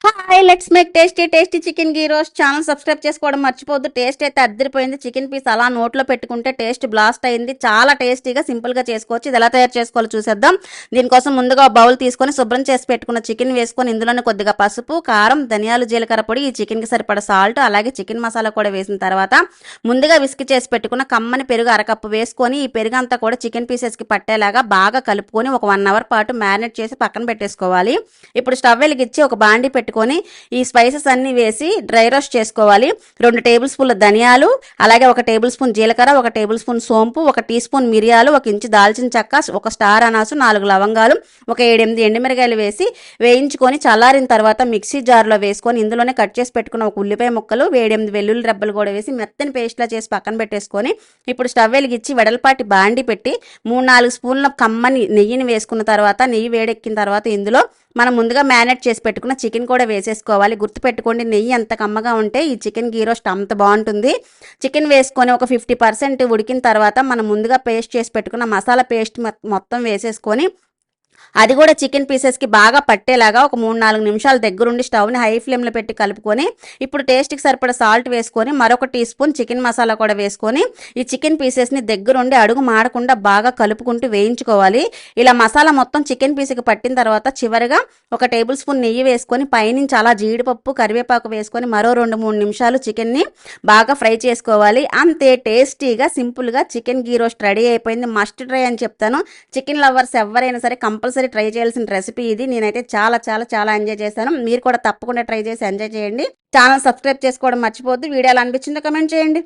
Hi let's make tasty tasty chicken ghee roast. Channel subscribe చేసుకోవడం మర్చిపోద్దు. Taste అయితే అద్దరిపోయింది. చికెన్ పీస్ అలా నోట్లో పెట్టుకుంటే టేస్ట్ బ్లాస్ట్ అయింది. చాలా టేస్టీగా సింపుల్గా చేసుకోవచ్చు. ఇది ఎలా తయారు చేసుకోవాలో చూసేద్దాం. దీనికోసం ముందుగా బౌల్ తీసుకొని శుభ్రం చేసి పెట్టుకున్న చికెన్ వేసుకొని ఇందులోనే కొద్దిగా పసుపు, కారం, ధనియాలు, జీలకర్ర పొడి, ఈ చికెన్కి సరిపడ సాల్ట్, అలాగే చికెన్ మసాలా కూడా వేసిన తర్వాత ముందుగా విస్క్ చేసి పెట్టుకున్న కమ్మని పెరుగు అరకప్పు వేసుకొని ఈ పెరుగు అంతా కూడా చికెన్ పీసెస్కి పట్టేలాగా బాగా కలుపుకొని ఒక 1 అవర్ పాటు మ్యారినేట్ చేసి పక్కన పెట్టేసుకోవాలి. ఇప్పుడు స్టవ్ వెలిగించి ఒక బాండి పెట్టుకొని ఈ స్పైసెస్ అన్ని వేసి డ్రై రోస్ట్ చేసుకోవాలి. 2 టేబుల్ స్పూన్ల ధనియాలు, అలాగే 1 టేబుల్ స్పూన్ జీలకర్ర, 1 టేబుల్ స్పూన్ సోంపు, 1 టీ స్పూన్ మిరియాలు, 1 ఇంచు దాల్చిన చెక్క, 1 స్టార్ అనాసు, 4 లవంగాలు, ఒక 7-8 ఎండుమిరగాయలు వేసి వేయించుకొని చల్లారిన తర్వాత మిక్సీ జార్లో వేసుకొని ఇందులోనే కట్ చేసి పెట్టుకున్న ఒక ఉల్లిపాయ ముక్కలు, 7-8 వెల్లుల్లి రెబ్బలు కూడా వేసి మెత్తని పేస్ట్లా చేసి పక్కన పెట్టేసుకొని ఇప్పుడు స్టవ్ వెలిగించి వెడల్పాటి బాండి పెట్టి 3-4 స్పూన్ల కమ్మని నెయ్యిని వేసుకున్న తర్వాత నెయ్యి వేడెక్కిన తర్వాత ఇందులో మనం ముందుగా మ్యారినేట్ చేసి పెట్టుకున్న చికెన్ కూడా వేసేసుకోవాలి. గుర్తుపెట్టుకోండి, నెయ్యి ఎంత కమ్మగా ఉంటే ఈ చికెన్ గీ రోస్ట్ అంత బాగుంటుంది. చికెన్ వేసుకొని ఒక 50% ఉడికిన తర్వాత మనం ముందుగా పేస్ట్ చేసి పెట్టుకున్న మసాలా పేస్ట్ మొత్తం వేసేసుకొని అది కూడా చికెన్ పీసెస్కి బాగా పట్టేలాగా ఒక 3-4 నిమిషాలు దగ్గరుండి స్టవ్ని హై ఫ్లేమ్లో పెట్టి కలుపుకొని ఇప్పుడు టేస్ట్కి సరిపడ సాల్ట్ వేసుకొని మరొక టీ స్పూన్ చికెన్ మసాలా కూడా వేసుకొని ఈ చికెన్ పీసెస్ని దగ్గరుండి అడుగు మాడకుండా బాగా కలుపుకుంటూ వేయించుకోవాలి. ఇలా మసాలా మొత్తం చికెన్ పీస్కి పట్టిన తర్వాత చివరిగా 1 టేబుల్ స్పూన్ నెయ్యి వేసుకొని పైనుంచి అలా జీడిపప్పు, కరివేపాకు వేసుకొని మరో 2-3 నిమిషాలు చికెన్ని బాగా ఫ్రై చేసుకోవాలి. అంతే, టేస్టీగా సింపుల్గా చికెన్ గీ రోస్ట్ రెడీ అయిపోయింది. మస్ట్ ట్రై అని చెప్తాను. చికెన్ లవర్స్ ఎవరైనా సరే కంపల్సరీ ట్రై చేయాల్సిన రెసిపీ ఇది. నేనైతే చాలా చాలా చాలా ఎంజాయ్ చేశాను. మీరు కూడా తప్పకుండా ట్రై చేసి ఎంజాయ్ చేయండి. ఛానల్ సబ్స్క్రైబ్ చేసుకోవడం మర్చిపోద్దు. వీడియో ఎలా అనిపించిందో కమెంట్ చేయండి.